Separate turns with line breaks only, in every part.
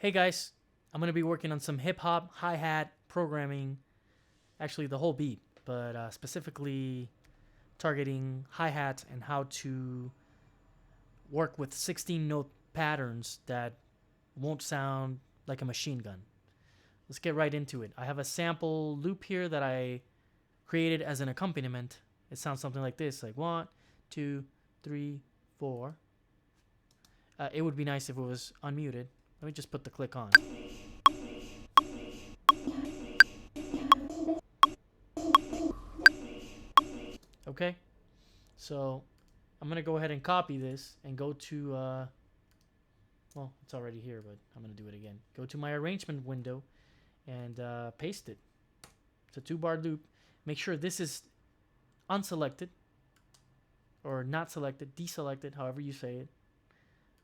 Hey guys, I'm going to be working on some hip hop, hi-hat programming, actually the whole beat, but specifically targeting hi-hats and how to work with 16 note patterns that won't sound like a machine gun. Let's get right into it. I have a sample loop here that I created as an accompaniment. It sounds something like this, like 1, 2, 3, 4. It would be nice if it was unmuted. Let me just put the click on. Okay, so I'm gonna go ahead and copy this and go to well, it's already here, but I'm gonna do it again. Go to my arrangement window and paste it. It's a 2-bar loop. Make sure this is unselected or not selected, deselected, however you say it.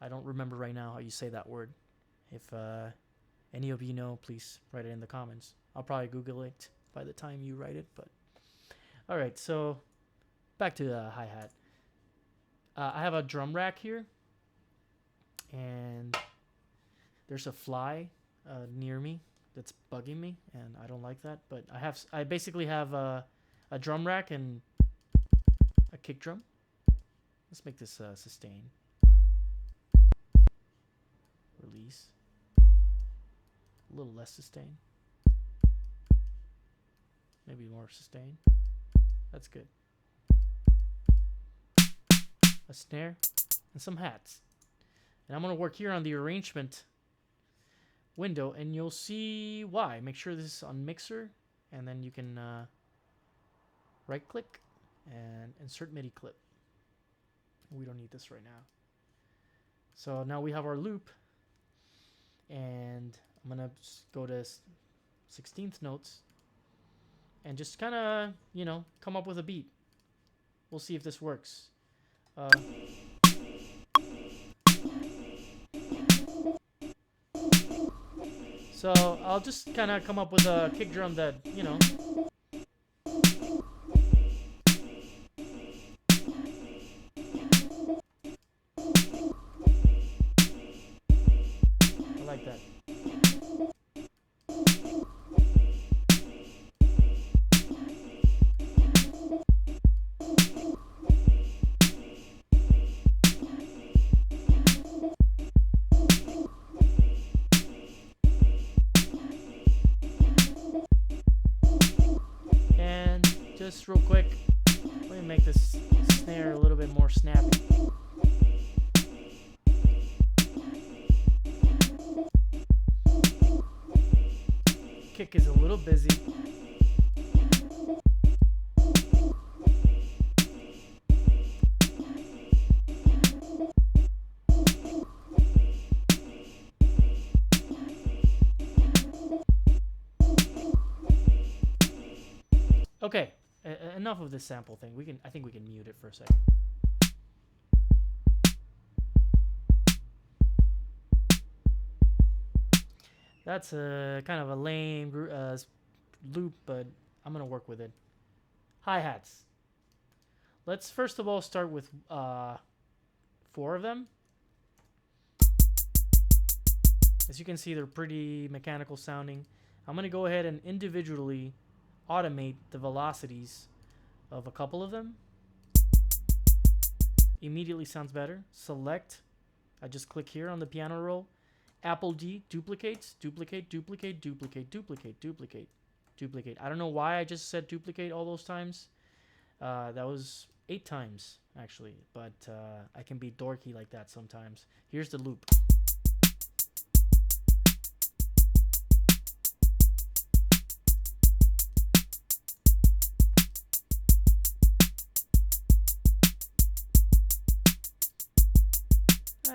I don't remember right now how you say that word. If any of you know, please write it in the comments. I'll probably Google it by the time you write it. But all right, so back to the hi-hat. I have a drum rack here, and there's a fly near me that's bugging me, and I don't like that. But I basically have a drum rack and a kick drum. Let's make this sustain. Release. A little less sustain. Maybe more sustain. That's good. A snare and some hats. And I'm going to work here on the arrangement window, and you'll see why. Make sure this is on mixer, and then you can right click and insert MIDI clip. We don't need this right now. So now we have our loop, and I'm going to go to 16th notes and just kind of, come up with a beat. We'll see if this works. So I'll just kind of come up with a kick drum that, I like that. Just real quick, let me make this snare a little bit more snappy. Kick is a little busy. Okay. Enough of this sample thing. I think we can mute it for a second. That's a kind of a lame loop, but I'm gonna work with it. Hi-hats. Let's first of all start with 4 of them. As you can see, they're pretty mechanical sounding. I'm gonna go ahead and individually automate the velocities of a couple of them. Immediately sounds better. Select. I just click here on the piano roll. Apple D, duplicates, duplicate, duplicate, duplicate, duplicate, duplicate, duplicate. I don't know why I just said duplicate all those times. That was 8 times, actually. But I can be dorky like that sometimes. Here's the loop.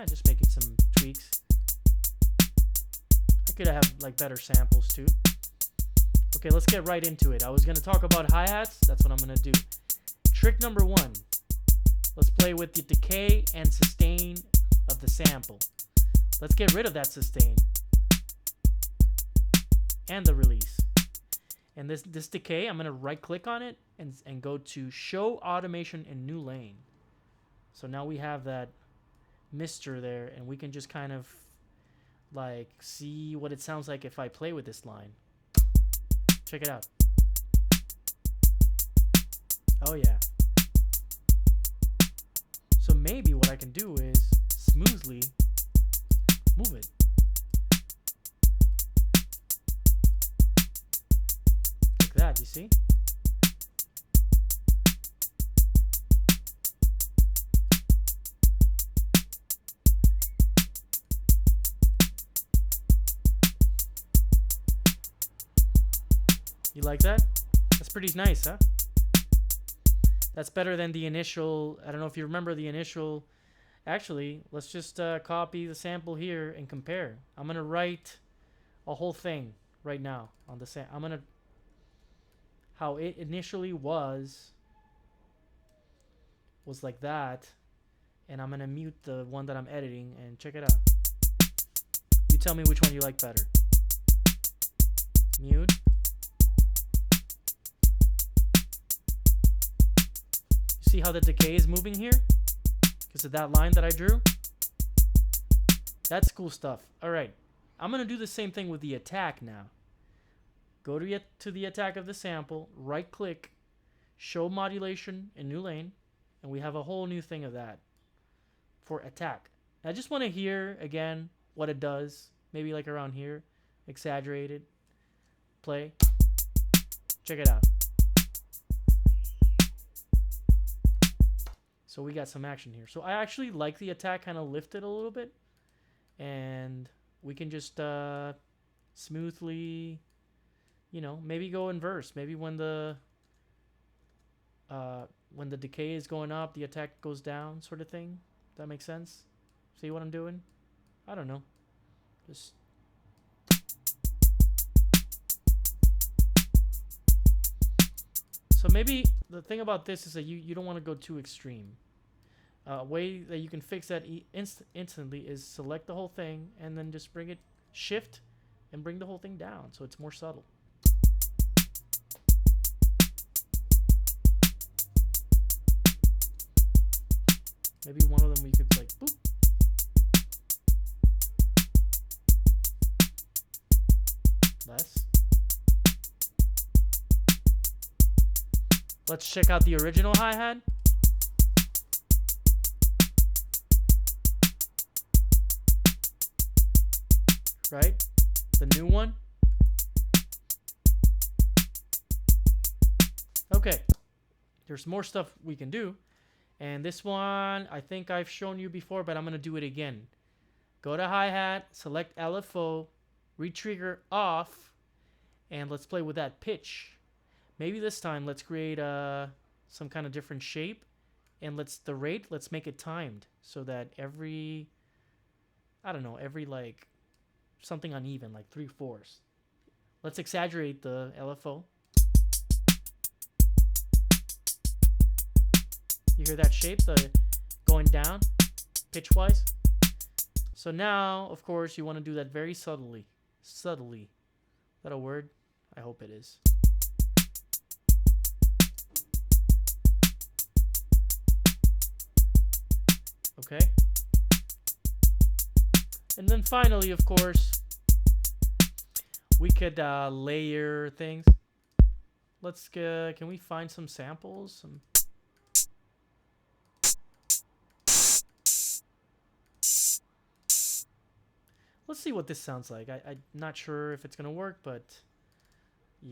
Just making some tweaks. I could have like better samples too. Okay, let's get right into it. I was gonna talk about hi-hats. That's what I'm gonna do. Trick number 1. Let's play with the decay and sustain of the sample. Let's get rid of that sustain and the release. And this decay, I'm gonna right click on it and go to show automation in new lane. So now we have that mister there, and we can just kind of like see what it sounds like if I play with this line. Check it out. Oh yeah. So maybe what I can do is smoothly move it. Like that, you see? You like that? That's pretty nice, huh? That's better than the initial. I don't know if you remember the initial. Actually, let's just copy the sample here and compare. I'm gonna write a whole thing right now on the I'm gonna how it initially was like that, and I'm gonna mute the one that I'm editing and check it out. You tell me which one you like better. Mute. See how the decay is moving here? Because of that line that I drew? That's cool stuff. Alright, I'm going to do the same thing with the attack now. Go to the attack of the sample, right click, show modulation in new lane, and we have a whole new thing of that for attack. I just want to hear, again, what it does. Maybe like around here, exaggerated. Play. Check it out. So we got some action here. So I actually like the attack kind of lifted a little bit. And we can just smoothly, you know, maybe go inverse. Maybe when the decay is going up, the attack goes down, sort of thing. That makes sense? See what I'm doing? I don't know. Just... So maybe the thing about this is that you don't want to go too extreme. A way that you can fix that instantly is select the whole thing and then just bring it, shift, and bring the whole thing down so it's more subtle. Maybe one of them we could like boop. Less. Let's check out the original hi-hat. Right? The new one. Okay. There's more stuff we can do. And this one, I think I've shown you before, but I'm going to do it again. Go to hi-hat, select LFO, retrigger off, and let's play with that pitch. Maybe this time let's create some kind of different shape, and let's make it timed so that every, I don't know, every like something uneven, like 3/4. Let's exaggerate the LFO. You hear that shape, the going down, pitch-wise? So now, of course, you want to do that very subtly. Subtly. Is that a word? I hope it is. Okay. And then finally, of course, we could layer things. Let's can we find some samples? Let's see what this sounds like. I'm not sure if it's gonna work, but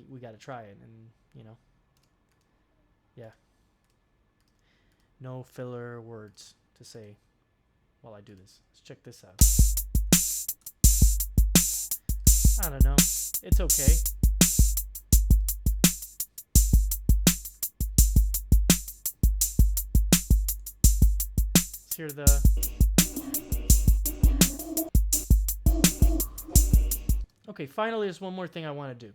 we gotta try it, and you know, yeah. No filler words to say while I do this. Let's check this out. I don't know. It's okay. Let's hear the... Okay, finally, there's one more thing I want to do.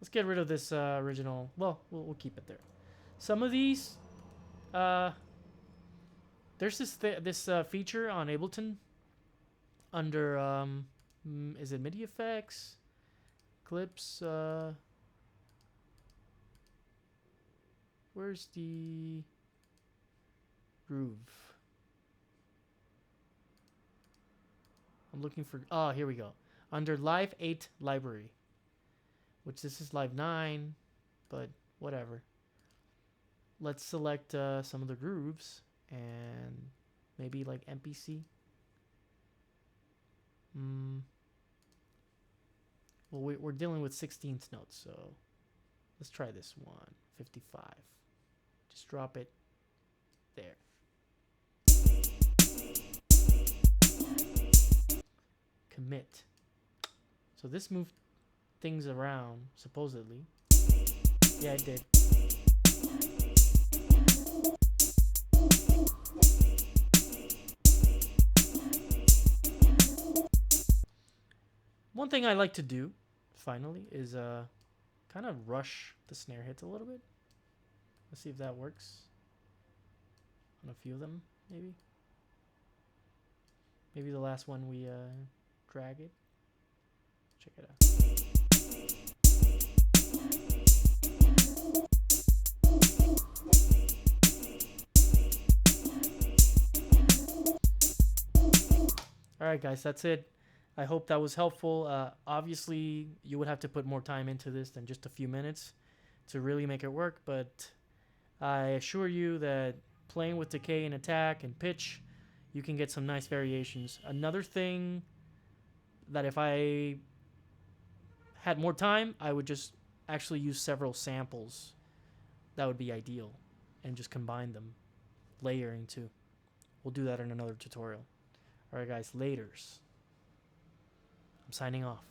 Let's get rid of this original... Well, we'll keep it there. Some of these... there's this feature on Ableton under... is it MIDI effects? Clips? Where's the groove? I'm looking for, oh, here we go. Under Live 8 library, which this is Live 9, but whatever. Let's select some of the grooves and maybe like MPC. Well, we're dealing with 16th notes, so let's try this one. 55. Just drop it there. Commit. So this moved things around, supposedly. Yeah, it did. One thing I like to do, finally, is kind of rush the snare hits a little bit. Let's see if that works. On a few of them, maybe. Maybe the last one we drag it. Check it out. Alright guys, that's it. I hope that was helpful. Obviously, you would have to put more time into this than just a few minutes to really make it work, but I assure you that playing with decay and attack and pitch, you can get some nice variations. Another thing that if I had more time, I would just actually use several samples. That would be ideal. And just combine them. Layering too. We'll do that in another tutorial. Alright guys, laters. I'm signing off.